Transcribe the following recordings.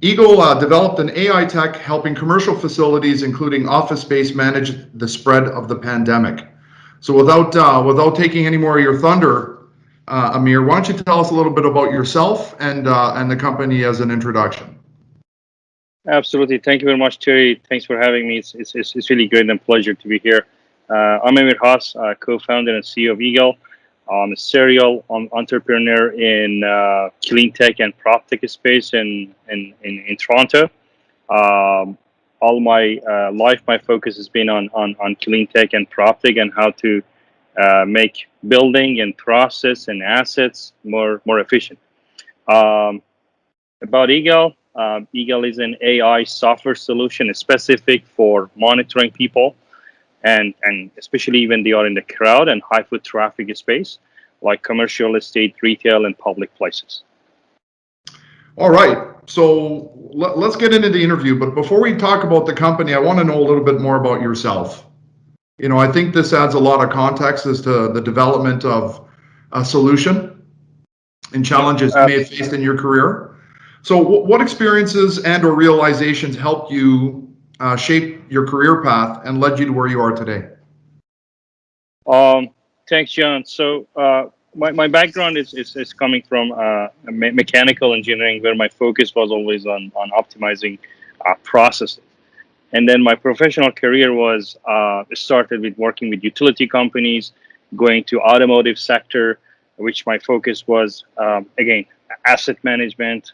EAGLE developed an AI tech helping commercial facilities, including office space, manage the spread of the pandemic. So without taking any more of your thunder, Amir, why don't you tell us a little bit about yourself and the company as an introduction? Absolutely. Thank you very much, Terry. Thanks for having me. It's really great and a pleasure to be here. I'm Amir Haas, co-founder and CEO of EAGLE. I'm a serial entrepreneur in clean tech and PropTech space in Toronto. All my life, my focus has been on clean tech and PropTech and how to make building and process and assets more efficient. About EAGLE. EAGLE is an AI software solution specific for monitoring people, and especially when they are in the crowd and high foot traffic space, like commercial estate, retail, and public places. All right, so let's get into the interview. But before we talk about the company, I want to know a little bit more about yourself. You know, I think this adds a lot of context as to the development of a solution and challenges you may have faced in your career. So what experiences and or realizations helped you shape your career path and led you to where you are today? Thanks, John. So my background is coming from mechanical engineering, where my focus was always on optimizing processes. And then my professional career was started with working with utility companies, going to automotive sector, which my focus was, again, asset management,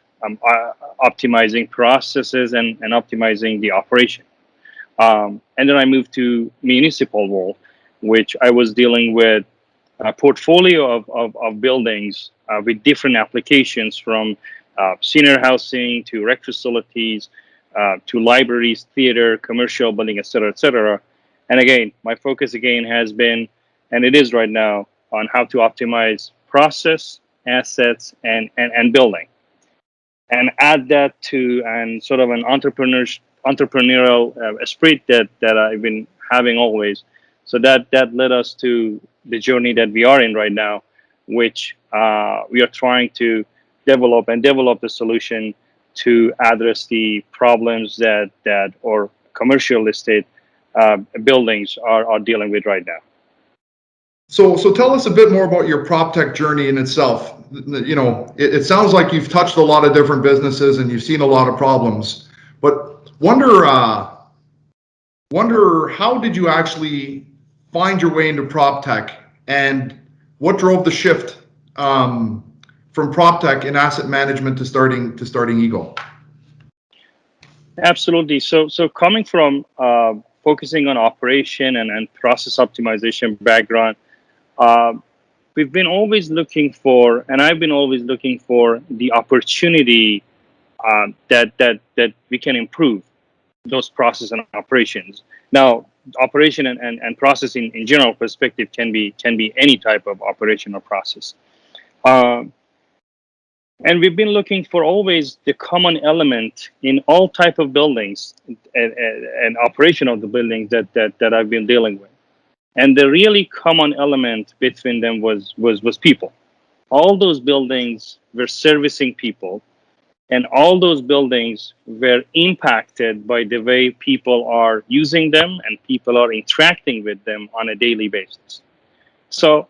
optimizing processes and optimizing the operation. And then I moved to municipal world, which I was dealing with a portfolio of buildings with different applications, from senior housing to rec facilities, to libraries, theater, commercial building, et cetera. And again, my focus again has been, and it is right now, on how to optimize process, assets, and building, and add that to and sort of an entrepreneurial spirit that I've been having always. So that led us to the journey that we are in right now, which we are trying to develop the solution to address the problems that or commercial estate buildings are dealing with right now. So tell us a bit more about your PropTech journey in itself. You know, it sounds like you've touched a lot of different businesses and you've seen a lot of problems, but wonder how did you actually find your way into PropTech, and what drove the shift from PropTech in asset management to starting EAGLE? Absolutely. So coming from focusing on operation and process optimization background, we've been always looking for, and I've been always looking for, the opportunity that we can improve those process and operations. Now, operation and process in general perspective can be any type of operation or process. And we've been looking for always the common element in all type of buildings and operation of the buildings that I've been dealing with. And the really common element between them was people. All those buildings were servicing people, and all those buildings were impacted by the way people are using them and people are interacting with them on a daily basis. So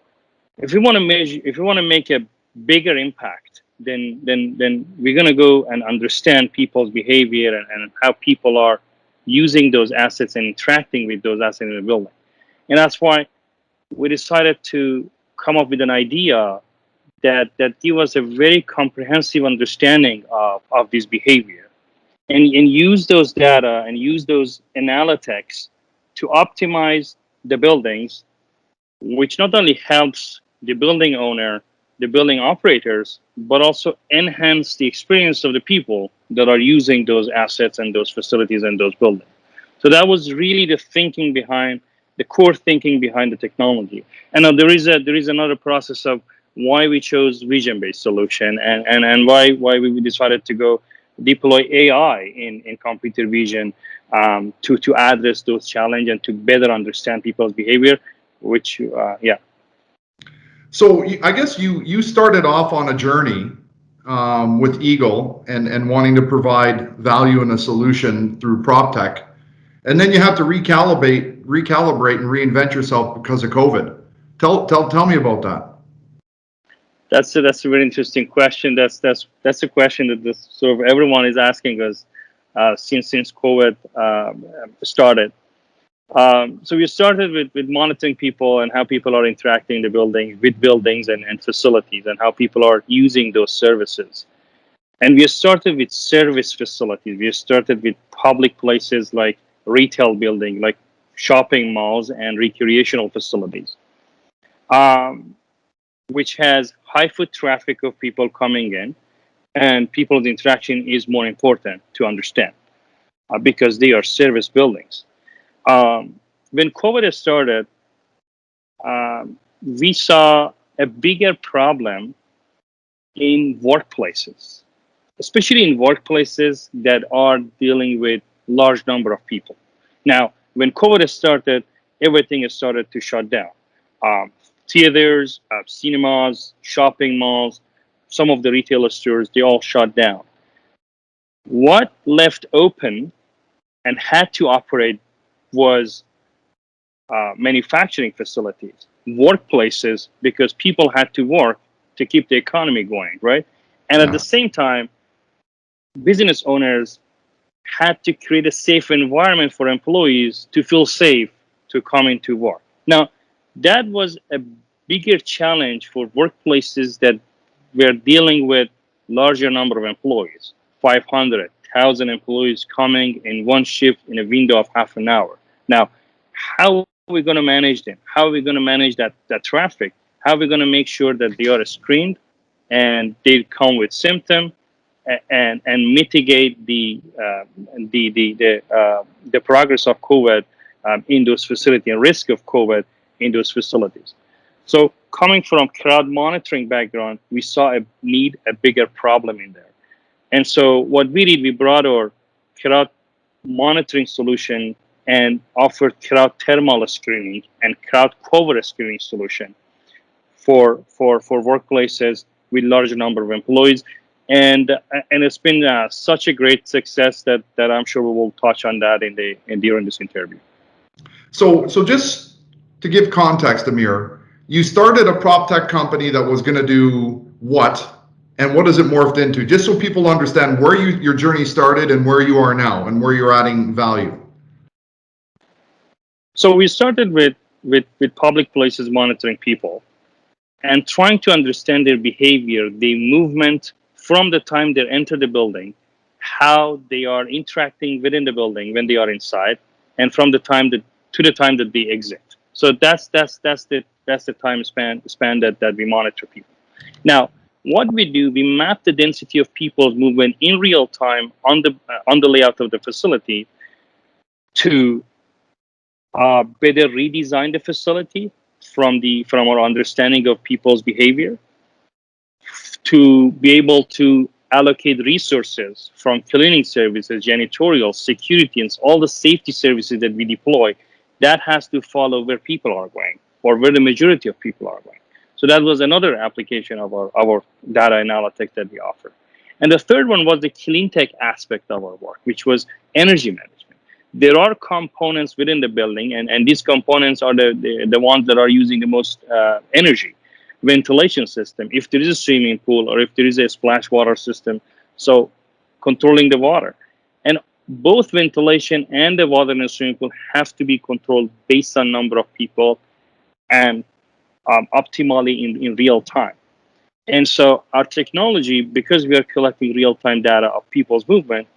if we want to make a bigger impact, then we're going to go and understand people's behavior and how people are using those assets and interacting with those assets in the building. And that's why we decided to come up with an idea that give us a very comprehensive understanding of this behavior, and use those data and use those analytics to optimize the buildings, which not only helps the building owner, the building operators, but also enhance the experience of the people that are using those assets and those facilities and those buildings. So that was really the thinking behind, the core thinking behind the technology. And now there is another process of why we chose region-based solution and why we decided to go deploy AI in computer vision to address those challenges and to better understand people's behavior, which So I guess you started off on a journey with EAGLE and wanting to provide value and a solution through PropTech. And then you have to recalibrate and reinvent yourself because of COVID. Tell me about that. That's a very interesting question. That's a question that sort of everyone is asking us since COVID started. So we started with monitoring people and how people are interacting in the building with buildings and facilities and how people are using those services. And we started with service facilities. We started with public places like retail building, like shopping malls and recreational facilities, which has high foot traffic of people coming in, and people's interaction is more important to understand because they are service buildings. When COVID started, we saw a bigger problem in workplaces, especially in workplaces that are dealing with large number of people. Now, when COVID started, everything has started to shut down. Theaters, cinemas, shopping malls, some of the retail stores, they all shut down. What left open and had to operate was manufacturing facilities, workplaces, because people had to work to keep the economy going, right? And at the same time, business owners had to create a safe environment for employees to feel safe to come into work. Now, that was a bigger challenge for workplaces that were dealing with larger number of employees, 500, 1,000 employees coming in one shift in a window of half an hour. Now, how are we going to manage them? How are we going to manage that traffic? How are we going to make sure that they are screened and they come with symptoms and mitigate the progress of COVID in those facilities and risk of COVID in those facilities? So coming from crowd monitoring background, we saw a bigger problem in there. And so what we did, we brought our crowd monitoring solution and offered crowd thermal screening and crowd cover screening solution for workplaces with large number of employees. And it's been such a great success that I'm sure we will touch on that during this interview. So just to give context, Amir, you started a PropTech company that was going to do what? And what does it morphed into? Just so people understand where your journey started and where you are now and where you're adding value. So we started with public places monitoring people and trying to understand their behavior, the movement from the time they enter the building, how they are interacting within the building when they are inside, and from the time to the time that they exit. So that's the time span that we monitor people. Now, what we do, we map the density of people's movement in real time on the layout of the facility to better redesign the facility from our understanding of people's behavior, to be able to allocate resources from cleaning services, janitorial, security, and all the safety services that we deploy. That has to follow where people are going or where the majority of people are going. So that was another application of our data analytics that we offer. And the third one was the clean tech aspect of our work, which was energy management. There are components within the building, and these components are the ones that are using the most energy. Ventilation system, if there is a swimming pool or if there is a splash water system, so controlling the water. And both ventilation and the water in the swimming pool have to be controlled based on number of people and optimally in real time. And so our technology, because we are collecting real-time data of people's movement,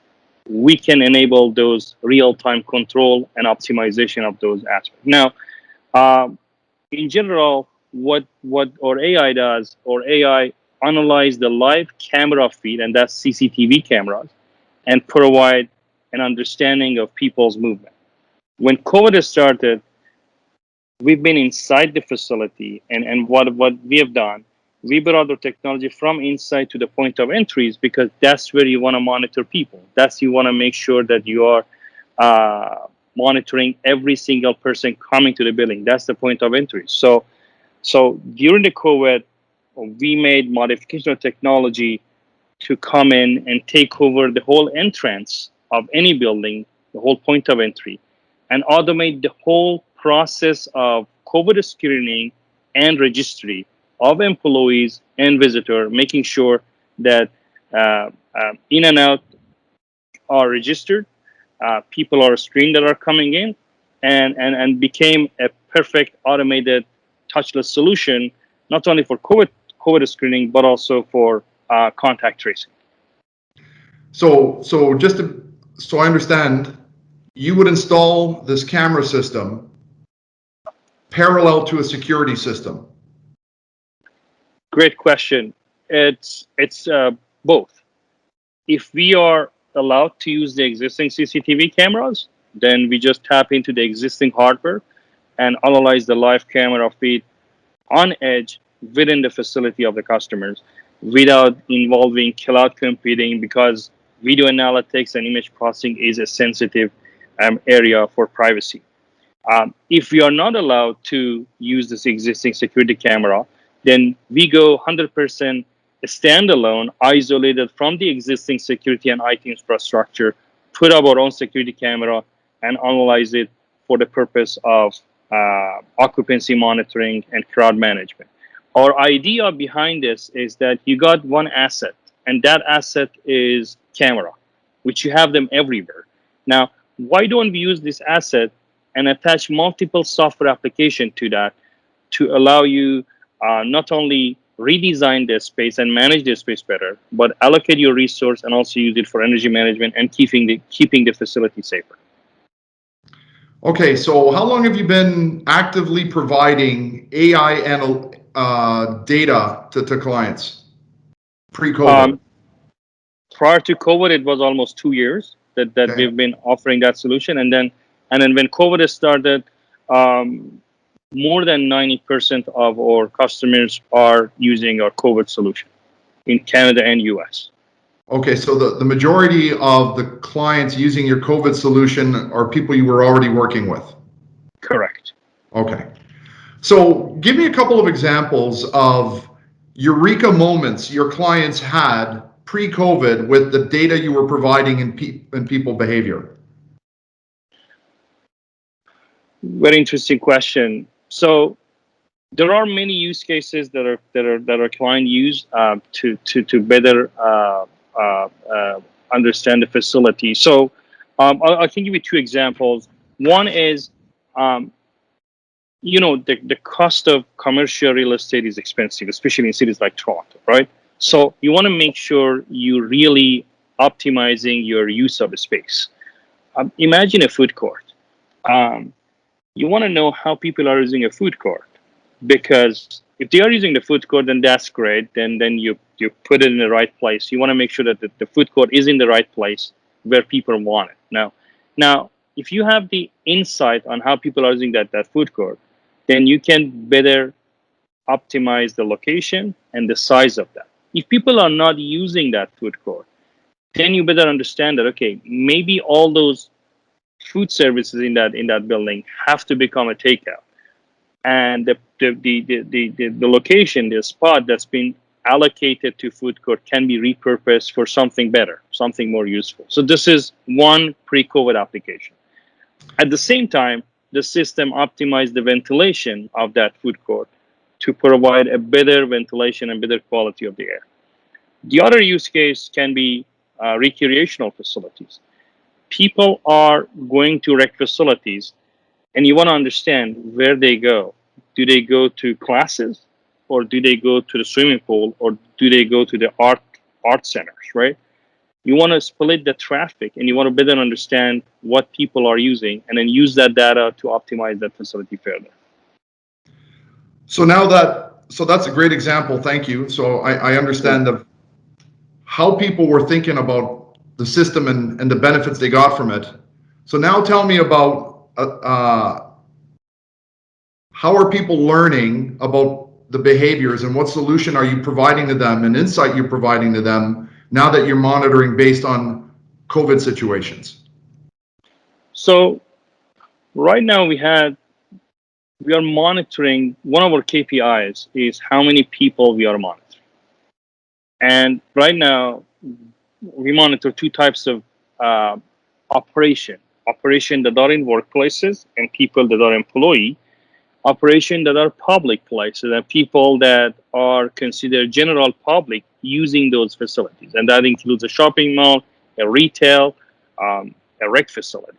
we can enable those real-time control and optimization of those aspects. Now, in general, what our AI does, or AI analyze the live camera feed, and that's CCTV cameras, and provide an understanding of people's movement. When COVID started, we've been inside the facility, and what we have done, we brought our technology from inside to the point of entries, because that's where you want to monitor people. That's you want to make sure that you are monitoring every single person coming to the building. That's the point of entry. So during the COVID, we made modification of technology to come in and take over the whole entrance of any building, the whole point of entry, and automate the whole process of COVID screening and registry of employees and visitor, making sure that in and out are registered, people are screened that are coming in, and became a perfect automated touchless solution, not only for COVID screening, but also for contact tracing. So so I understand, you would install this camera system parallel to a security system. Great question. It's both. If we are allowed to use the existing CCTV cameras, then we just tap into the existing hardware and analyze the live camera feed on edge within the facility of the customers without involving cloud computing, because video analytics and image processing is a sensitive area for privacy. If we are not allowed to use this existing security camera, then we go 100% standalone, isolated from the existing security and IT infrastructure, put up our own security camera and analyze it for the purpose of occupancy monitoring and crowd management. Our idea behind this is that you got one asset, and that asset is camera, which you have them everywhere. Now, why don't we use this asset and attach multiple software application to that to allow you not only redesign the space and manage the space better, but allocate your resource and also use it for energy management and keeping the facility safer. Okay, so how long have you been actively providing AI data to clients pre-COVID? Prior to COVID, it was almost 2 years that Okay. we've been offering that solution, and then when COVID started, more than 90% of our customers are using our COVID solution in Canada and US. Okay, so the majority of the clients using your COVID solution are people you were already working with. Correct. Okay. So give me a couple of examples of Eureka moments your clients had pre-COVID with the data you were providing in people behavior. Very interesting question. So there are many use cases that our client use to better understand the facility. So I can give you two examples. One is, the cost of commercial real estate is expensive, especially in cities like Toronto, right? So you want to make sure you're really optimizing your use of the space. Imagine a food court. You want to know how people are using a food court, because if they are using the food court, then that's great. Then you put it in the right place. You want to make sure that the food court is in the right place where people want it. Now, if you have the insight on how people are using that food court, then you can better optimize the location and the size of that. If people are not using that food court, then you better understand that, okay, maybe all those food services in that building have to become a takeout, and the location, the spot that's been allocated to food court can be repurposed for something better, something more useful. So this is one pre-COVID application. At the same time, the system optimized the ventilation of that food court to provide a better ventilation and better quality of the air. The other use case can be recreational facilities. People are going to rec facilities, and you want to understand where they go. Do they go to classes, or do they go to the swimming pool, or do they go to the art centers, right? You want to split the traffic, and you want to better understand what people are using, and then use that data to optimize that facility further. So that's a great example. Thank you. So I understand how people were thinking about the system and the benefits they got from it. So now tell me about how are people learning about the behaviors, and what solution are you providing to them, and insight you're providing to them now that you're monitoring based on COVID situations? So right now we are monitoring, one of our KPIs is how many people we are monitoring. And right now we monitor two types of operation that are in workplaces and people that are employee, operation that are public places and people that are considered general public using those facilities, and that includes a shopping mall, a retail, a rec facility.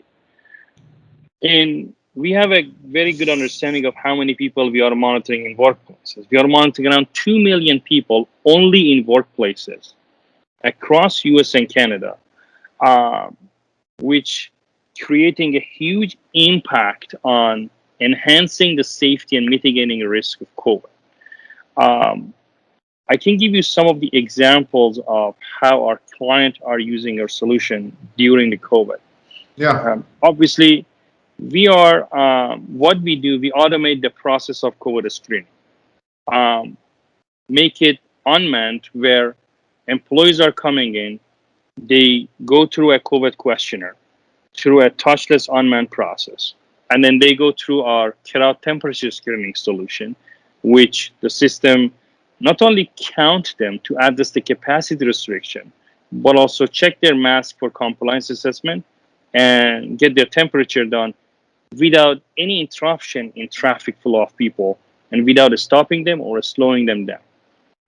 And we have a very good understanding of how many people we are monitoring in workplaces. We are monitoring around 2 million people only in workplaces across US and Canada, which creating a huge impact on enhancing the safety and mitigating the risk of COVID. I can give you some of the examples of how our clients are using our solution during the COVID. Yeah. Obviously, we are, what we do, we automate the process of COVID screening, make it unmanned where employees are coming in, they go through a COVID questionnaire, through a touchless unmanned process, and then they go through our crowd temperature screening solution, which the system not only count them to address the capacity restriction, but also check their mask for compliance assessment and get their temperature done without any interruption in traffic flow of people and without stopping them or slowing them down,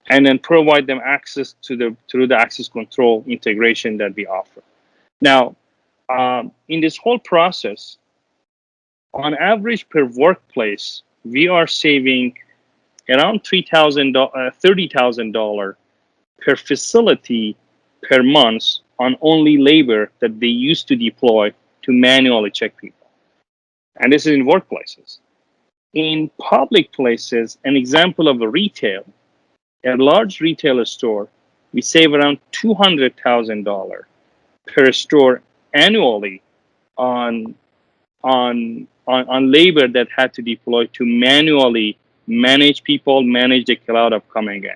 and then provide them access to through the access control integration that we offer. Now, in this whole process, on average per workplace, we are saving around $30,000 per facility per month on only labor that they used to deploy to manually check people. And this is in workplaces. In public places, an example of a retail, a large retailer store, we save around $200,000 per store annually on labor that had to deploy to manually manage people, manage the cloud of coming in.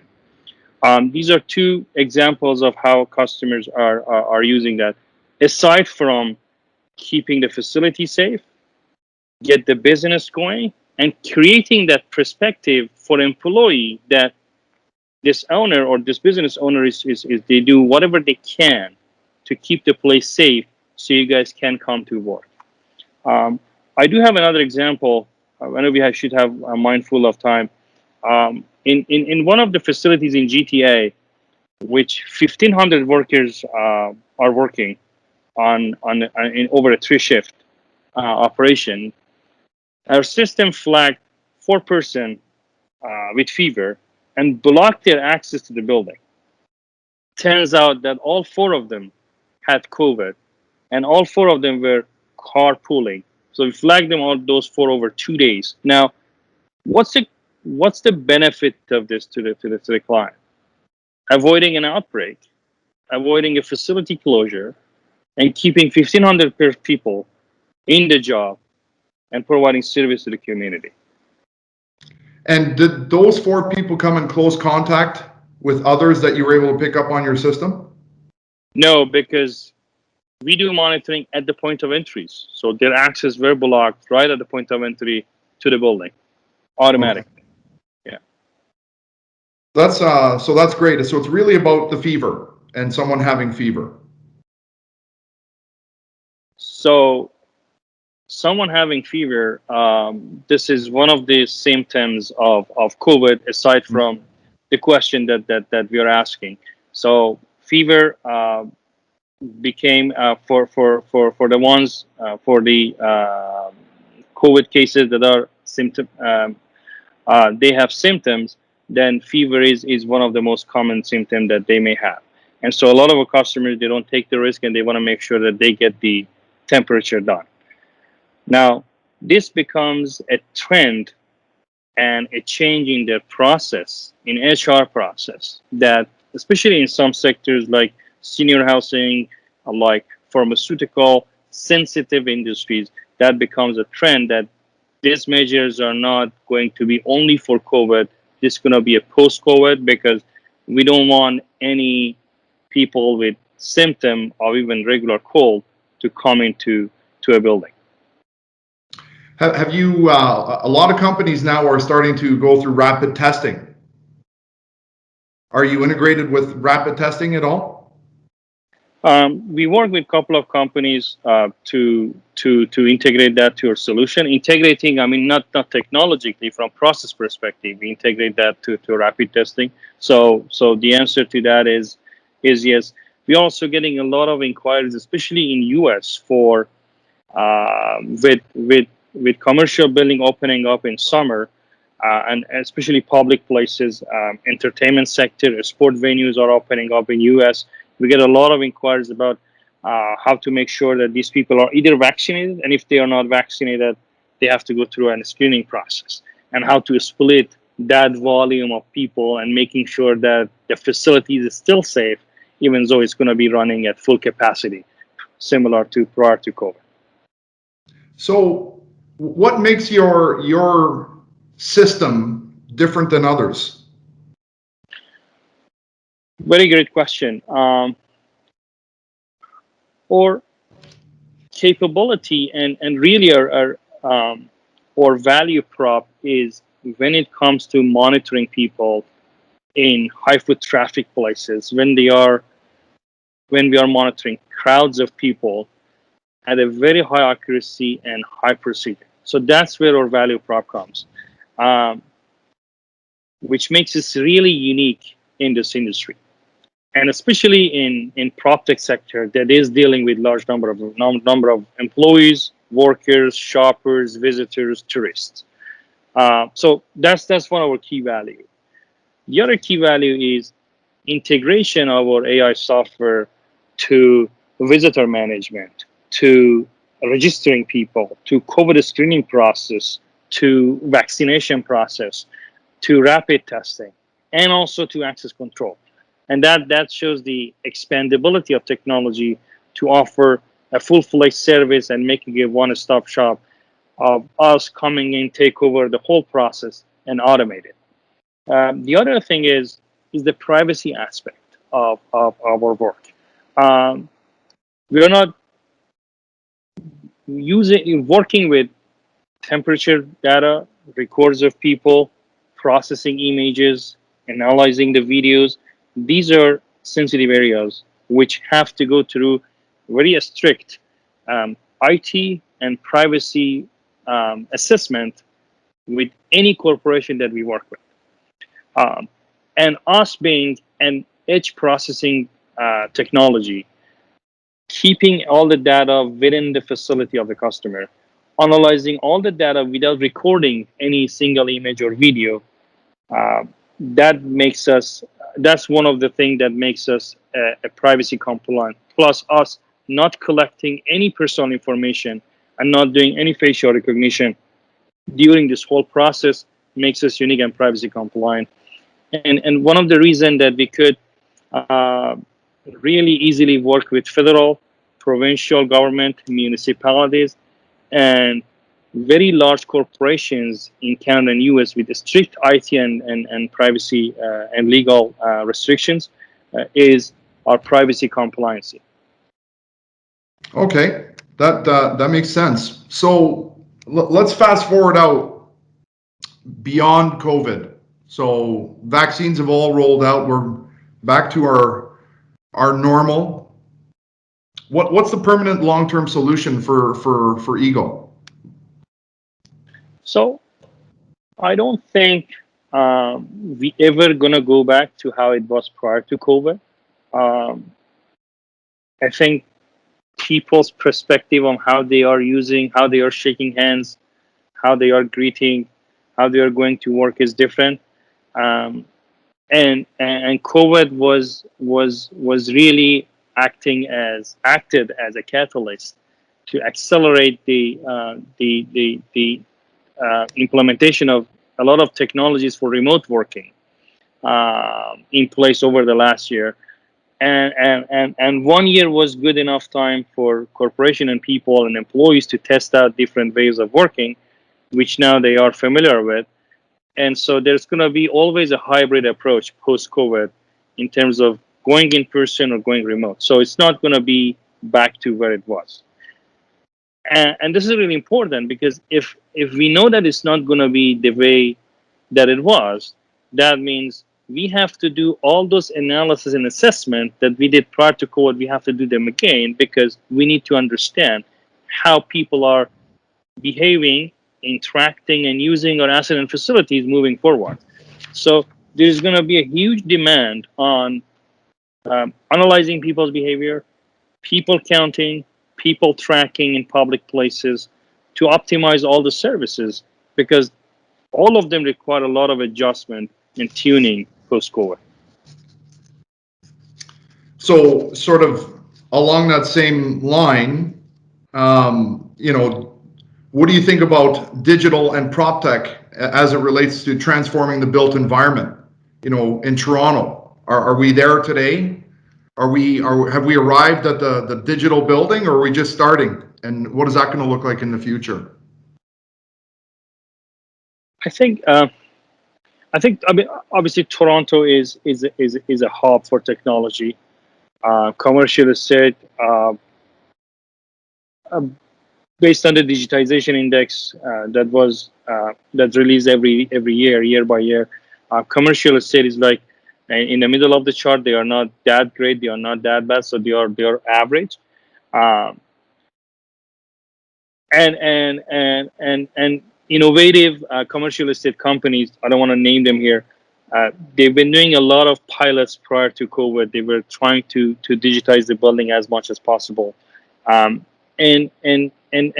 These are two examples of how customers are using that. Aside from keeping the facility safe, get the business going, and creating that perspective for employee that this owner or this business owner is they do whatever they can to keep the place safe so you guys can come to work. I do have another example. I know we should have mindful of time. In one of the facilities in GTA, which 1,500 workers are working on in over a 3-shift operation, our system flagged 4 person with fever and blocked their access to the building. Turns out that all 4 of them had COVID, and all 4 of them were carpooling. So we flagged them all those 4 over 2 days. Now, what's the benefit of this to the client? Avoiding an outbreak, avoiding a facility closure, and keeping 1,500 people in the job and providing service to the community. And did those 4 people come in close contact with others that you were able to pick up on your system? No, because we do monitoring at the point of entries. So their access were blocked right at the point of entry to the building, automatically. Okay. Yeah. That's so that's great. So it's really about the fever and someone having fever. So someone having fever, this is one of the symptoms of COVID, aside from the question that we are asking. So fever became for the ones for the COVID cases that are they have symptoms, then fever is one of the most common symptoms that they may have. And so a lot of our customers, they don't take the risk and they want to make sure that they get the temperature done. Now, this becomes a trend and a change in the process, in HR process, that especially in some sectors like senior housing, like pharmaceutical, sensitive industries, that becomes a trend that these measures are not going to be only for COVID. This is going to be a post-COVID, because we don't want any people with symptom of even regular cold to come into a building. Have you, a lot of companies now are starting to go through rapid testing. Are you integrated with rapid testing at all? We work with a couple of companies to integrate that to our solution. Integrating, I mean, not technologically, from process perspective, we integrate that to rapid testing. So the answer to that is yes. We're also getting a lot of inquiries, especially in US, for with commercial building opening up in summer, and especially public places, entertainment sector, sport venues are opening up in US. We get a lot of inquiries about how to make sure that these people are either vaccinated, and if they are not vaccinated, they have to go through a screening process, and how to split that volume of people and making sure that the facilities is still safe, even though it's going to be running at full capacity, similar to prior to COVID. So, what makes your system different than others? Very great question. Or capability and really our value prop is when it comes to monitoring people in high foot traffic places, when we are monitoring crowds of people at a very high accuracy and high precision. So that's where our value prop comes, um, which makes us really unique in this industry, and especially in PropTech sector that is dealing with large number of employees, workers, shoppers, visitors, tourists. So that's one of our key value. The other key value is integration of our AI software to visitor management, to registering people, to COVID screening process, to vaccination process, to rapid testing, and also to access control. And that shows the expandability of technology to offer a full-fledged service and making it one-stop shop of us coming in, take over the whole process and automate it. The other thing is the privacy aspect of our work. Um, we are not working with temperature data, records of people, processing images, analyzing the videos. These are sensitive areas which have to go through very strict IT and privacy assessment with any corporation that we work with. Um, and us being an edge processing technology, keeping all the data within the facility of the customer, analyzing all the data without recording any single image or video, uh, that makes us, that's one of the things that makes us a privacy compliant. Plus us not collecting any personal information and not doing any facial recognition during this whole process makes us unique and privacy compliant. And one of the reasons that we could uh, really easily work with federal, provincial government, municipalities, and very large corporations in Canada and US with strict IT and privacy and legal restrictions is our privacy compliance. Okay, that makes sense. So let's fast forward out beyond COVID. So vaccines have all rolled out. We're back to our normal. What's the permanent long-term solution for EAGLE? So I don't think we ever gonna go back to how it was prior to COVID. Um, I think people's perspective on how they are using, how they are shaking hands, how they are greeting, how they are going to work is different. Um, and COVID was really acted as a catalyst to accelerate the implementation of a lot of technologies for remote working in place over the last year. And 1 year was good enough time for corporation and people and employees to test out different ways of working, which now they are familiar with. And so there's going to be always a hybrid approach post COVID in terms of going in person or going remote. So it's not going to be back to where it was. And this is really important because if we know that it's not going to be the way that it was, that means we have to do all those analysis and assessment that we did prior to COVID. We have to do them again because we need to understand how people are behaving, interacting, and using our asset and facilities moving forward. So there's going to be a huge demand on analyzing people's behavior, people counting, people tracking in public places to optimize all the services because all of them require a lot of adjustment and tuning post-COVID. So sort of along that same line, what do you think about digital and PropTech as it relates to transforming the built environment? In Toronto, are we there today? Have we arrived at the digital building, or are we just starting? And what is that going to look like in the future? I think I mean obviously Toronto is a hub for technology. Commercial estate, based on the digitization index that's released every year by year. Commercial estate is like in the middle of the chart. They are not that great. They are not that bad. So they are average. And innovative commercial estate companies. I don't want to name them here. They've been doing a lot of pilots prior to COVID. They were trying to digitize the building as much as possible, and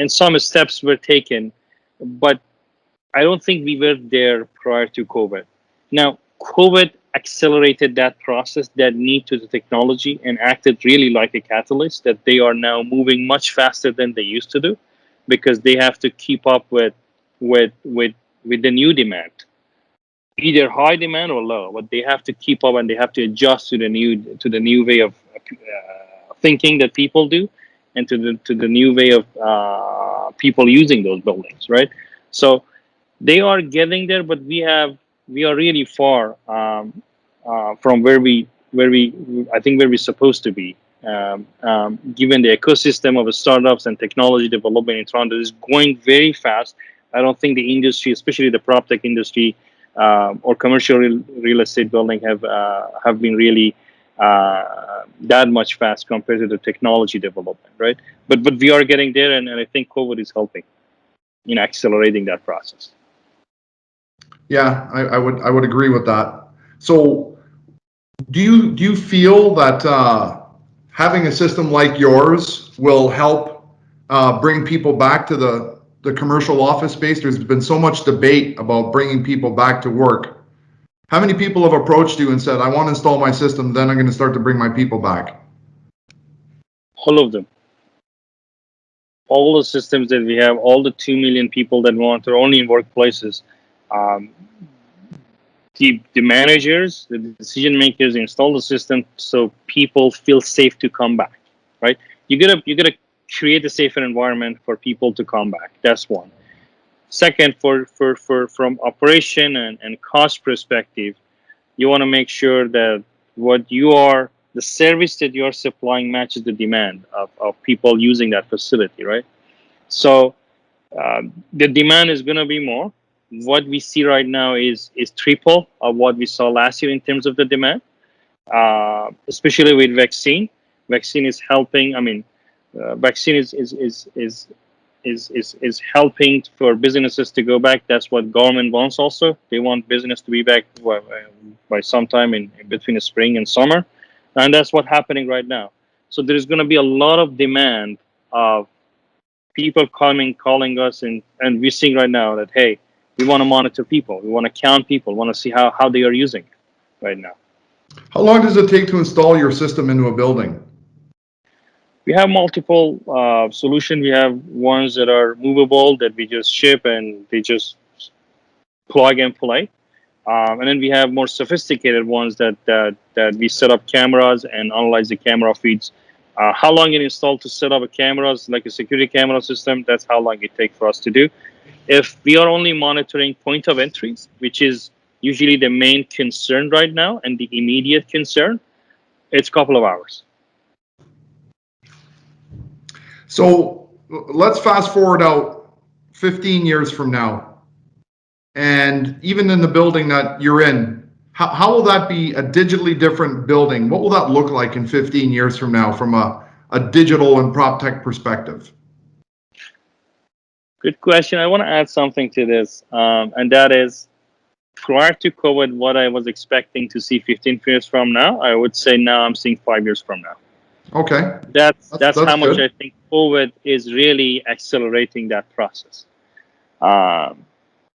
some steps were taken, but I don't think we were there prior to COVID. Now, COVID accelerated that process, that need to the technology, and acted really like a catalyst that they are now moving much faster than they used to do, because they have to keep up with the new demand, either high demand or low. But they have to keep up and they have to adjust to the new way of thinking that people do, and to the new way of people using those buildings, right? So they are getting there, but we are really far from where we're supposed to be. Given the ecosystem of startups and technology development in Toronto is going very fast, I don't think the industry, especially the PropTech industry or commercial real estate building, have been really that much fast compared to the technology development, right? But we are getting there, and I think COVID is helping in accelerating that process. Yeah, I would agree with that. So do you feel that having a system like yours will help bring people back to the commercial office space? There's been so much debate about bringing people back to work. How many people have approached you and said, I want to install my system, then I'm going to start to bring my people back? All of them. All the systems that we have, all the 2 million people that want to only in workplaces, the managers, the decision makers install the system so people feel safe to come back, right? You gotta create a safer environment for people to come back. That's one. Second, from operation and cost perspective, you want to make sure that the service that you are supplying matches the demand of people using that facility, right? So the demand is going to be more. What we see right now is triple of what we saw last year in terms of the demand, especially with vaccine. Vaccine is helping. I mean, vaccine is helping for businesses to go back. That's what government wants also. They want business to be back by sometime in between the spring and summer, and that's what's happening right now. So there's going to be a lot of demand of people calling us, and we're seeing right now that, hey, we want to monitor people, we want to count people, we want to see how they are using it right now. How long does it take to install your system into a building? We have multiple solutions. We have ones that are movable that we just ship and they just plug and play. And then we have more sophisticated ones that we set up cameras and analyze the camera feeds. How long it installed to set up a cameras, like a security camera system, that's how long it takes for us to do. If we are only monitoring point of entries, which is usually the main concern right now and the immediate concern, it's a couple of hours. So let's fast forward out 15 years from now. And even in the building that you're in, how will that be a digitally different building? What will that look like in 15 years from now from a digital and prop tech perspective? Good question. I want to add something to this, and that is, prior to COVID, what I was expecting to see 15 years from now, I would say now I'm seeing 5 years from now. Okay. That's how much good. I think COVID is really accelerating that process.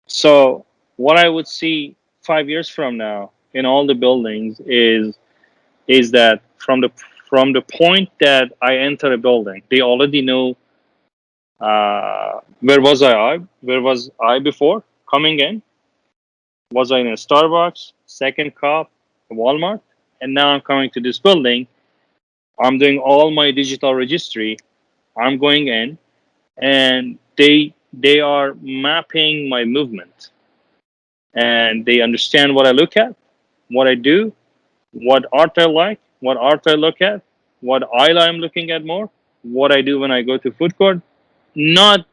So what I would see 5 years from now in all the buildings is that from the point that I enter a building, they already know where was I? Where was I before coming in? Was I in a Starbucks, Second Cup, Walmart? And now I'm coming to this building. I'm doing all my digital registry. I'm going in, and they are mapping my movement, and they understand what I look at, what I do, what art I like, what art I look at, what aisle I'm looking at more, what I do when I go to food court. Not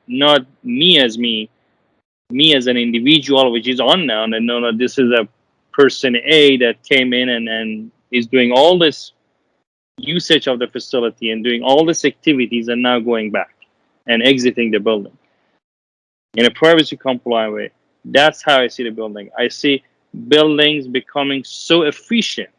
not me as an individual, which is unknown, and no, this is a person A that came in and is doing all this usage of the facility and doing all these activities and now going back and exiting the building in a privacy compliant way. That's how I see the building. I see buildings becoming so efficient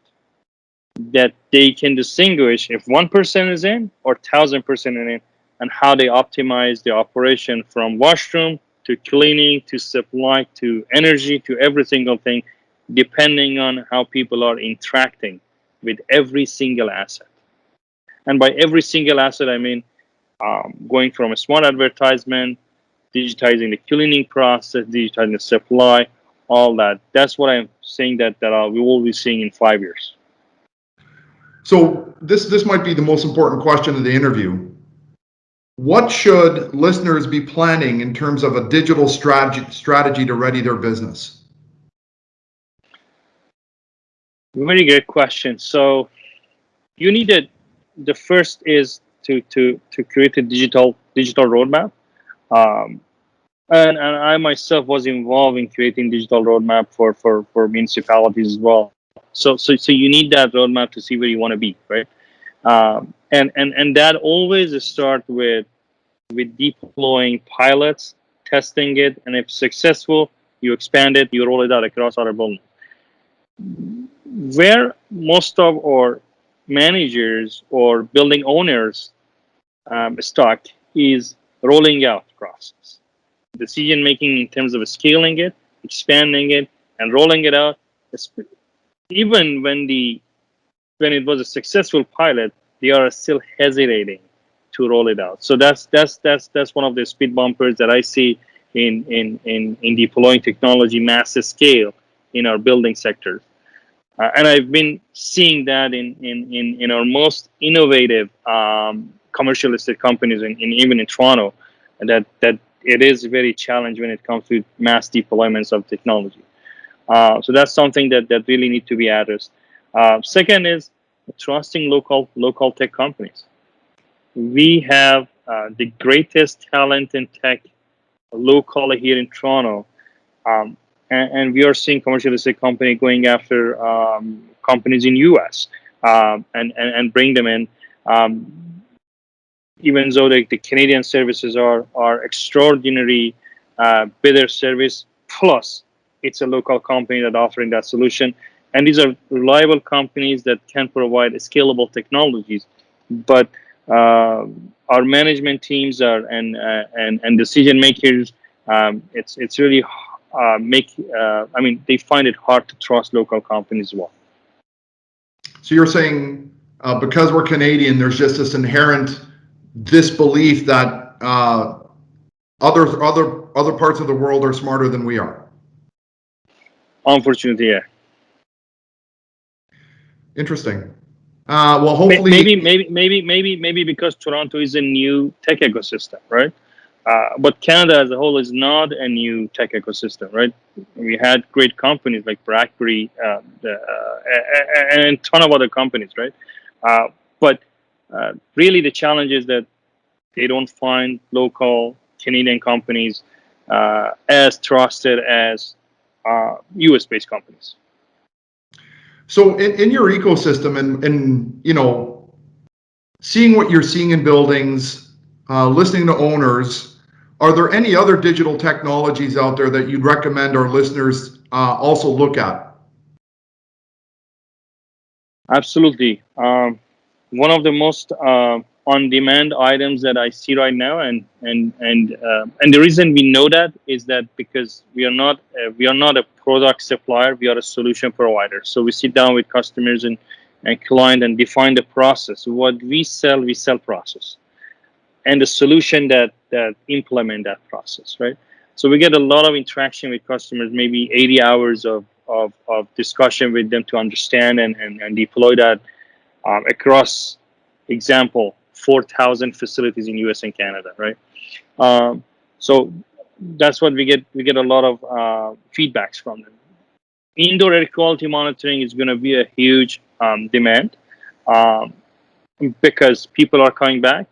that they can distinguish if 1% is in or 1,000% in, and how they optimize the operation from washroom to cleaning to supply to energy to every single thing, depending on how people are interacting with every single asset. And by every single asset, I mean going from a smart advertisement, digitizing the cleaning process, digitizing the supply, all that. That's what I'm saying that we will be seeing in 5 years. So this might be the most important question of the interview. What should listeners be planning in terms of a digital strategy to ready their business? Very great question. So you needed, the first is to create a digital roadmap. And I myself was involved in creating digital roadmap for municipalities as well. So you need that roadmap to see where you want to be, right? And that always start with deploying pilots, testing it, and if successful, you expand it, you roll it out across other buildings. Where most of our managers or building owners stuck is rolling out process, decision making in terms of scaling it, expanding it, and rolling it out. Even when it was a successful pilot, they are still hesitating to roll it out. So that's one of the speed bumpers that I see in deploying technology massive scale in our building sectors. And I've been seeing that in our most innovative commercial estate companies, even in Toronto, that it is very challenging when it comes to mass deployments of technology. So that's something that really need to be addressed. Second is trusting local tech companies. We have the greatest talent in tech locally here in Toronto. And we are seeing commercial estate company going after companies in US and bring them in. Even though the Canadian services are extraordinary, better service, plus it's a local company that offering that solution. And these are reliable companies that can provide scalable technologies. But our management teams and decision makers, it's really they find it hard to trust local companies as well. So you're saying because we're Canadian, there's just this inherent disbelief that other parts of the world are smarter than we are. Unfortunately, yeah. Interesting. Well, hopefully, maybe because Toronto is a new tech ecosystem, right? But Canada as a whole is not a new tech ecosystem, right? We had great companies like BlackBerry and a ton of other companies, right? But really the challenge is that they don't find local Canadian companies as trusted as US-based companies. So in your ecosystem and you know, seeing what you're seeing in buildings, listening to owners, are there any other digital technologies out there that you'd recommend our listeners also look at? Absolutely. One of the most on-demand items that I see right now, and the reason we know that is that because we are not a product supplier, we are a solution provider. So we sit down with customers and client and define the process. What we sell process, and the solution that implement that process, right? So we get a lot of interaction with customers, maybe 80 hours of discussion with them to understand and deploy that across, example, 4,000 facilities in US and Canada, right? So that's what we get. We get a lot of feedbacks from them. Indoor air quality monitoring is going to be a huge demand because people are coming back.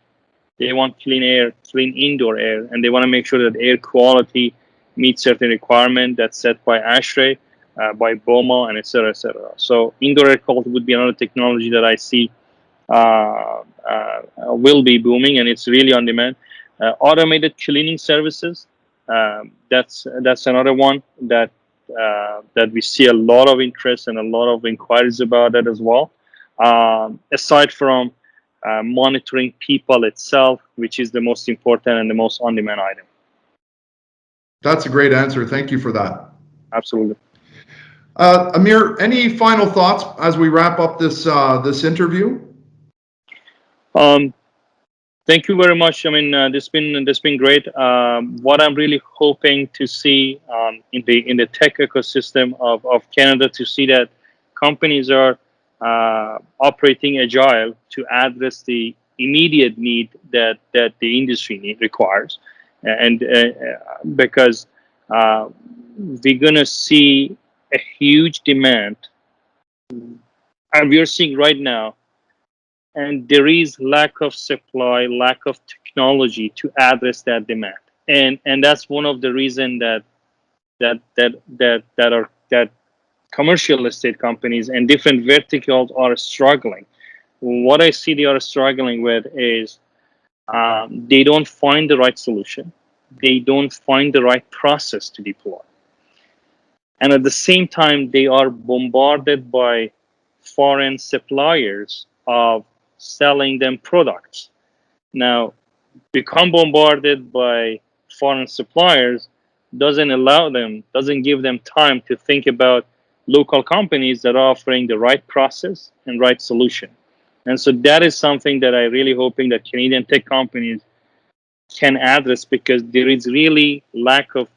They want clean air, clean indoor air, and they want to make sure that air quality meets certain requirement that's set by ASHRAE, by BOMA, and et cetera, et cetera. So indoor air quality would be another technology that I see will be booming, and it's really on demand. Automated cleaning services, that's another one that we see a lot of interest and a lot of inquiries about that as well. Aside from monitoring people itself, which is the most important and the most on-demand item. That's a great answer. Thank you for that. Absolutely. Amir, any final thoughts as we wrap up this interview? Thank you very much. I mean, this been great. What I'm really hoping to see in the tech ecosystem of Canada, to see that companies are operating agile to address the immediate need that the industry requires, and because we're gonna see a huge demand, and we are seeing right now, and there is lack of supply, lack of technology to address that demand, and that's one of the reasons that commercial estate companies and different verticals are struggling. What I see they are struggling with is they don't find the right solution, they don't find the right process to deploy, and at the same time they are bombarded by foreign suppliers of selling them products. Now, become bombarded by foreign suppliers doesn't give them time to think about local companies that are offering the right process and right solution. And so that is something that I really hoping that Canadian tech companies can address, because there is really lack of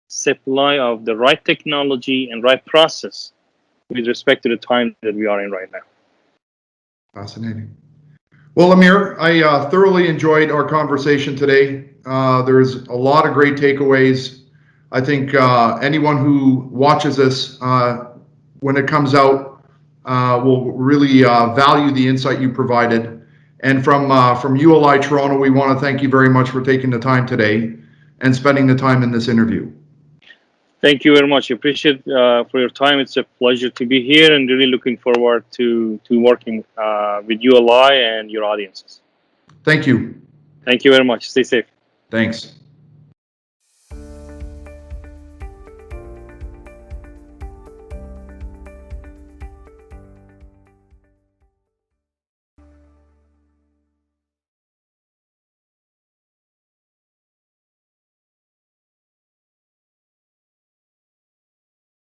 supply of the right technology and right process with respect to the time that we are in right now. Fascinating. Well, Amir, I thoroughly enjoyed our conversation today. There's a lot of great takeaways. I think anyone who watches this when it comes out will really value the insight you provided. And from ULI Toronto, we want to thank you very much for taking the time today and spending the time in this interview. Thank you very much. I appreciate for your time. It's a pleasure to be here, and really looking forward to working with ULI and your audiences. Thank you. Thank you very much. Stay safe. Thanks.